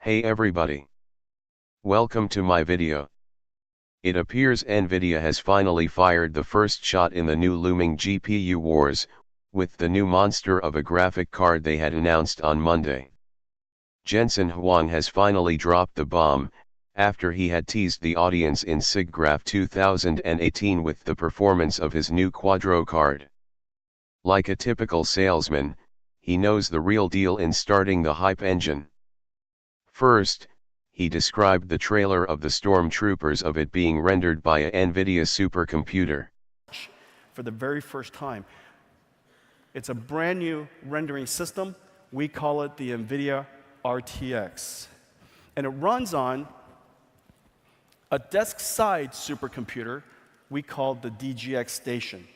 Hey everybody. Welcome to my video. It appears Nvidia has finally fired the first shot in the new looming GPU wars, with the new monster of a graphic card they had announced on Monday. Jensen Huang has finally dropped the bomb, after he had teased the audience in Siggraph 2018 with the performance of his new Quadro card. Like a typical salesman, he knows the real deal in starting the hype engine. First, he described the trailer of the stormtroopers of it being rendered by a Nvidia supercomputer. For the very first time. It's a brand new rendering system. We call it the Nvidia RTX. And it runs on a desk-side supercomputer we call the DGX station.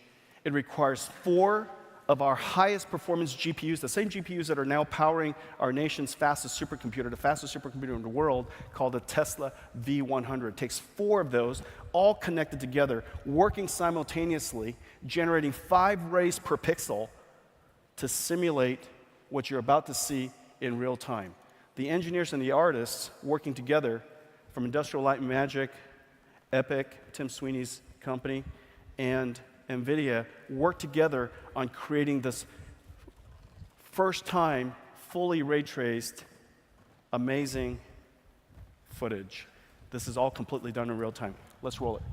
It requires 4 of our highest performance GPUs, the same GPUs that are now powering our nation's fastest supercomputer, the fastest supercomputer in the world, called the Tesla V100. It takes 4 of those, all connected together, working simultaneously, generating 5 rays per pixel to simulate what you're about to see in real time. The engineers and the artists working together from Industrial Light and Magic, Epic, Tim Sweeney's company, and Nvidia worked together on creating this first-time, fully ray-traced, amazing footage. This is all completely done in real time. Let's roll it.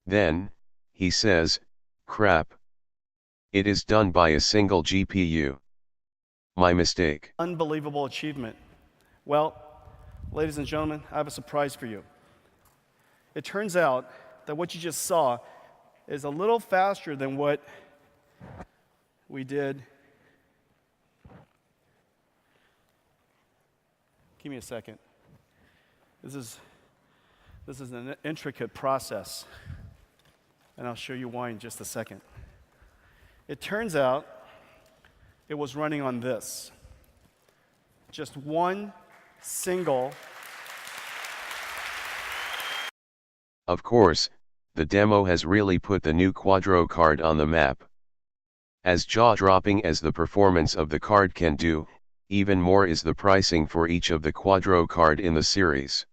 Then, he says, crap. It is done by a single GPU. My mistake. Unbelievable achievement. Well, ladies and gentlemen, I have a surprise for you. It turns out that what you just saw is a little faster than what we did. Give me a second. This is an intricate process, and I'll show you why in just a second. It turns out it was running on this. Just one single. Of course, the demo has really put the new Quadro card on the map. As jaw-dropping as the performance of the card can do, even more is the pricing for each of the Quadro card in the series.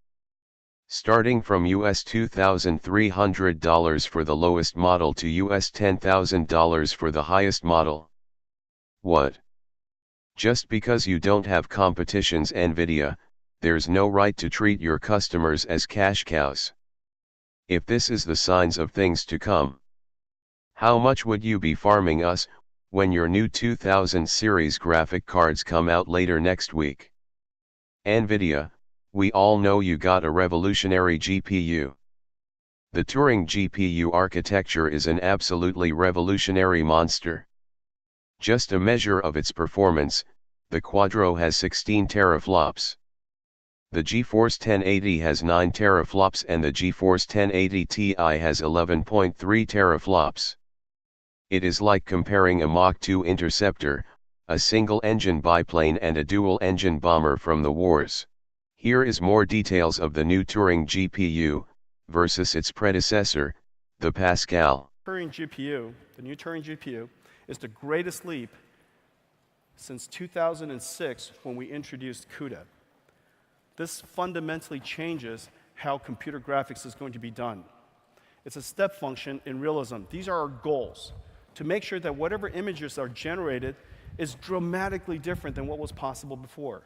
Starting from US $2,300 for the lowest model to US $10,000 for the highest model. What? Just because you don't have competition's Nvidia, there's no right to treat your customers as cash cows. If this is the signs of things to come, how much would you be farming us, when your new 2000 series graphic cards come out later next week? Nvidia, we all know you got a revolutionary GPU. The Turing GPU architecture is an absolutely revolutionary monster. Just a measure of its performance, the Quadro has 16 teraflops. The GeForce 1080 has 9 teraflops and the GeForce 1080 Ti has 11.3 teraflops. It is like comparing a Mach 2 interceptor, a single-engine biplane and a dual-engine bomber from the wars. Here is more details of the new Turing GPU, versus its predecessor, the Pascal. The new Turing GPU, is the greatest leap since 2006 when we introduced CUDA. This fundamentally changes how computer graphics is going to be done. It's a step function in realism. These are our goals, to make sure that whatever images are generated is dramatically different than what was possible before.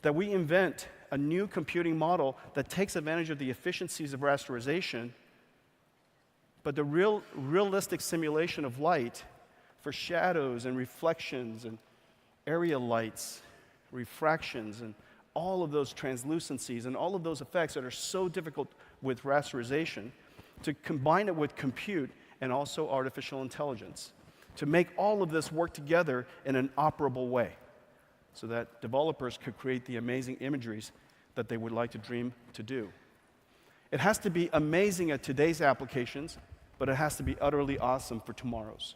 That we invent a new computing model that takes advantage of the efficiencies of rasterization, but the realistic simulation of light for shadows and reflections and area lights, refractions, and all of those translucencies and all of those effects that are so difficult with rasterization, to combine it with compute and also artificial intelligence, to make all of this work together in an operable way, so that developers could create the amazing imageries that they would like to dream to do. It has to be amazing at today's applications, but it has to be utterly awesome for tomorrow's.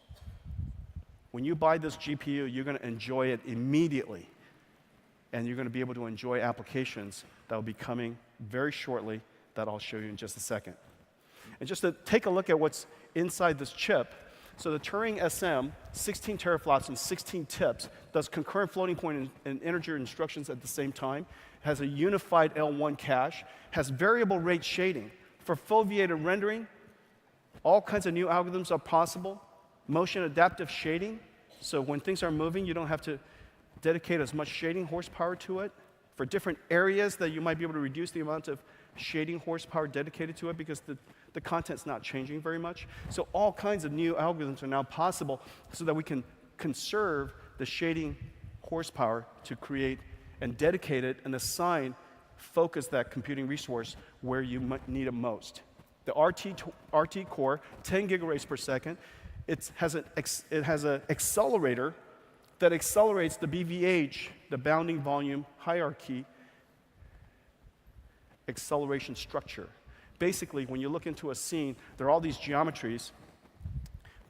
When you buy this GPU, you're going to enjoy it immediately. And you're going to be able to enjoy applications that will be coming very shortly that I'll show you in just a second. And just to take a look at what's inside this chip, So the Turing SM, 16 teraflops and 16 tips, does concurrent floating point and integer instructions at the same time, has a unified L1 cache, has variable rate shading. For foveated rendering, all kinds of new algorithms are possible. Motion adaptive shading, so when things are moving, you don't have to dedicate as much shading horsepower to it. For different areas that you might be able to reduce the amount of shading horsepower dedicated to it because the content's not changing very much. So all kinds of new algorithms are now possible so that we can conserve the shading horsepower to create and dedicate it and focus that computing resource where you might need it most. The RT Core, 10 gigabytes per second, it has an accelerator that accelerates the BVH, the bounding volume hierarchy acceleration structure. Basically, when you look into a scene, there are all these geometries.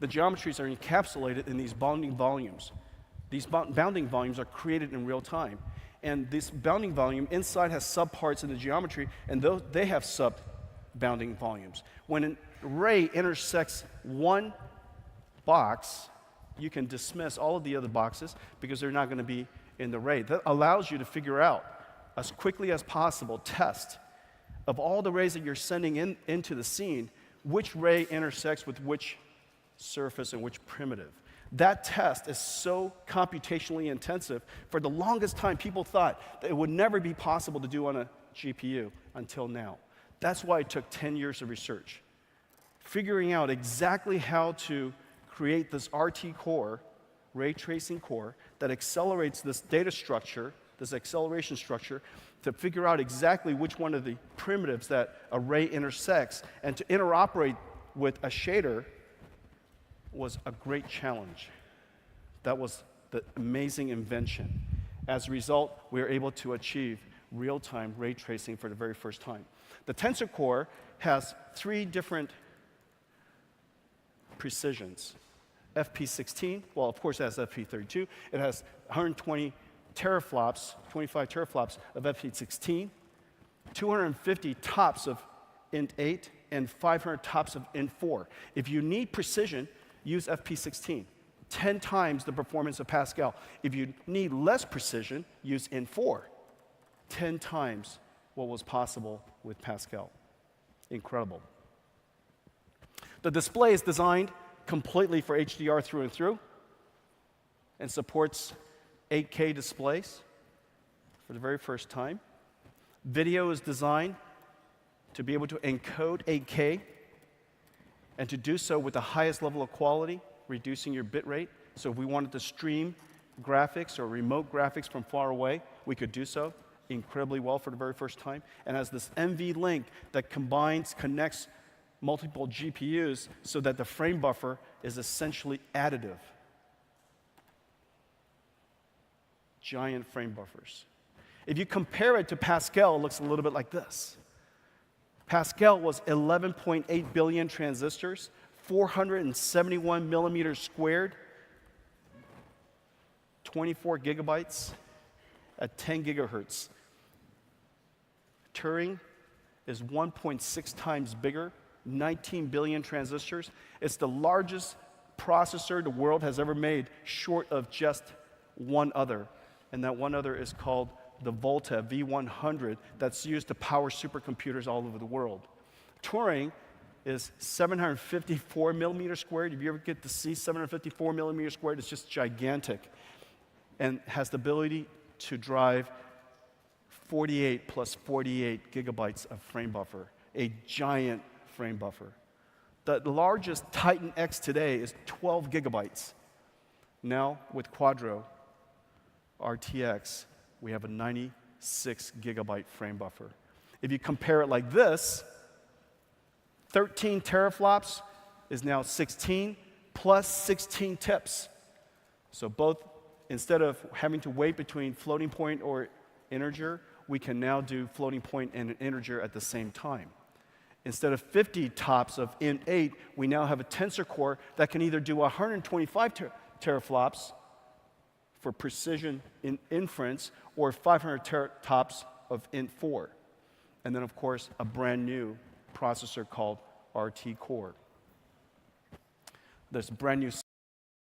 The geometries are encapsulated in these bounding volumes. These bounding volumes are created in real time. And this bounding volume inside has subparts in the geometry, and they have sub-bounding volumes. When an array intersects one box, you can dismiss all of the other boxes because they're not going to be in the array. That allows you to figure out, as quickly as possible, test of all the rays that you're sending into the scene, which ray intersects with which surface and which primitive. That test is so computationally intensive. For the longest time, people thought that it would never be possible to do on a GPU until now. That's why it took 10 years of research. Figuring out exactly how to create this RT core, ray tracing core, that accelerates this data structure, this acceleration structure, to figure out exactly which one of the primitives that a ray intersects, and to interoperate with a shader was a great challenge. That was the amazing invention. As a result, we were able to achieve real-time ray tracing for the very first time. The Tensor Core has 3 different precisions. FP16, well, of course, it has FP32. It has 120 teraflops, 25 teraflops of FP16, 250 tops of int8, and 500 tops of int4. If you need precision, use FP16, 10 times the performance of Pascal. If you need less precision, use int4, 10 times what was possible with Pascal. Incredible. The display is designed completely for HDR through and through and supports 8K displays for the very first time. Video is designed to be able to encode 8K and to do so with the highest level of quality, reducing your bit rate. So if we wanted to stream graphics or remote graphics from far away, we could do so incredibly well for the very first time. And has this NVLink that connects multiple GPUs so that the frame buffer is essentially additive. Giant frame buffers. If you compare it to Pascal, it looks a little bit like this. Pascal was 11.8 billion transistors, 471 millimeters squared, 24 gigabytes at 10 gigahertz. Turing is 1.6 times bigger, 19 billion transistors. It's the largest processor the world has ever made, short of just one other. And that one other is called the Volta V100, that's used to power supercomputers all over the world. Turing is 754 millimeters squared. If you ever get to see 754 millimeters squared, it's just gigantic. And has the ability to drive 48 plus 48 gigabytes of frame buffer, a giant frame buffer. The largest Titan X today is 12 gigabytes. Now, with Quadro, RTX, we have a 96 gigabyte frame buffer. If you compare it like this, 13 teraflops is now 16 plus 16 tips. So both, instead of having to wait between floating point or integer, we can now do floating point and an integer at the same time. Instead of 50 tops of int8, we now have a tensor core that can either do 125 teraflops for precision in inference, or 500 tops of int4. And then, of course, a brand new processor called RT Core. There's brand new.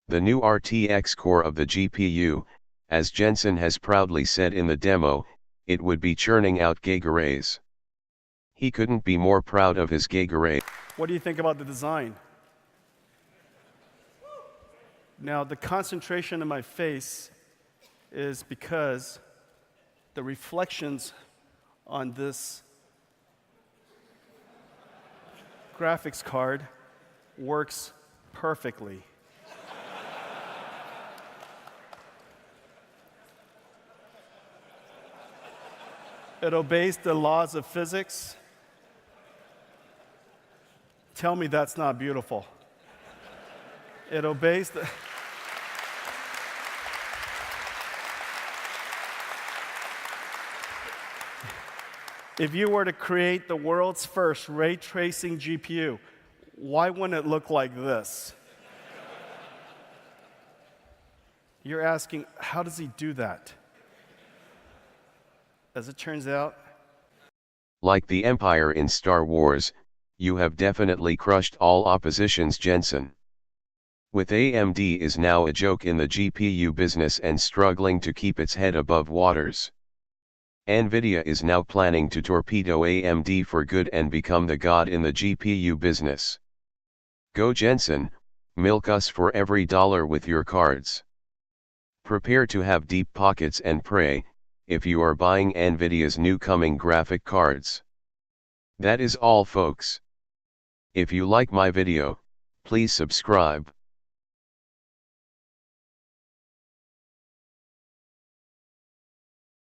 The new RTX Core of the GPU, as Jensen has proudly said in the demo, it would be churning out gigarrays. He couldn't be more proud of his gigaray. What do you think about the design? Now, the concentration in my face is because the reflections on this graphics card works perfectly. It obeys the laws of physics. Tell me that's not beautiful. It obeys the... If you were to create the world's first ray tracing GPU, why wouldn't it look like this? You're asking, how does he do that? As it turns out, like the Empire in Star Wars, you have definitely crushed all oppositions, Jensen. With AMD is now a joke in the GPU business and struggling to keep its head above waters. Nvidia is now planning to torpedo AMD for good and become the god in the GPU business. Go Jensen, milk us for every dollar with your cards. Prepare to have deep pockets and pray, if you are buying Nvidia's new coming graphic cards. That is all folks. If you like my video, please subscribe.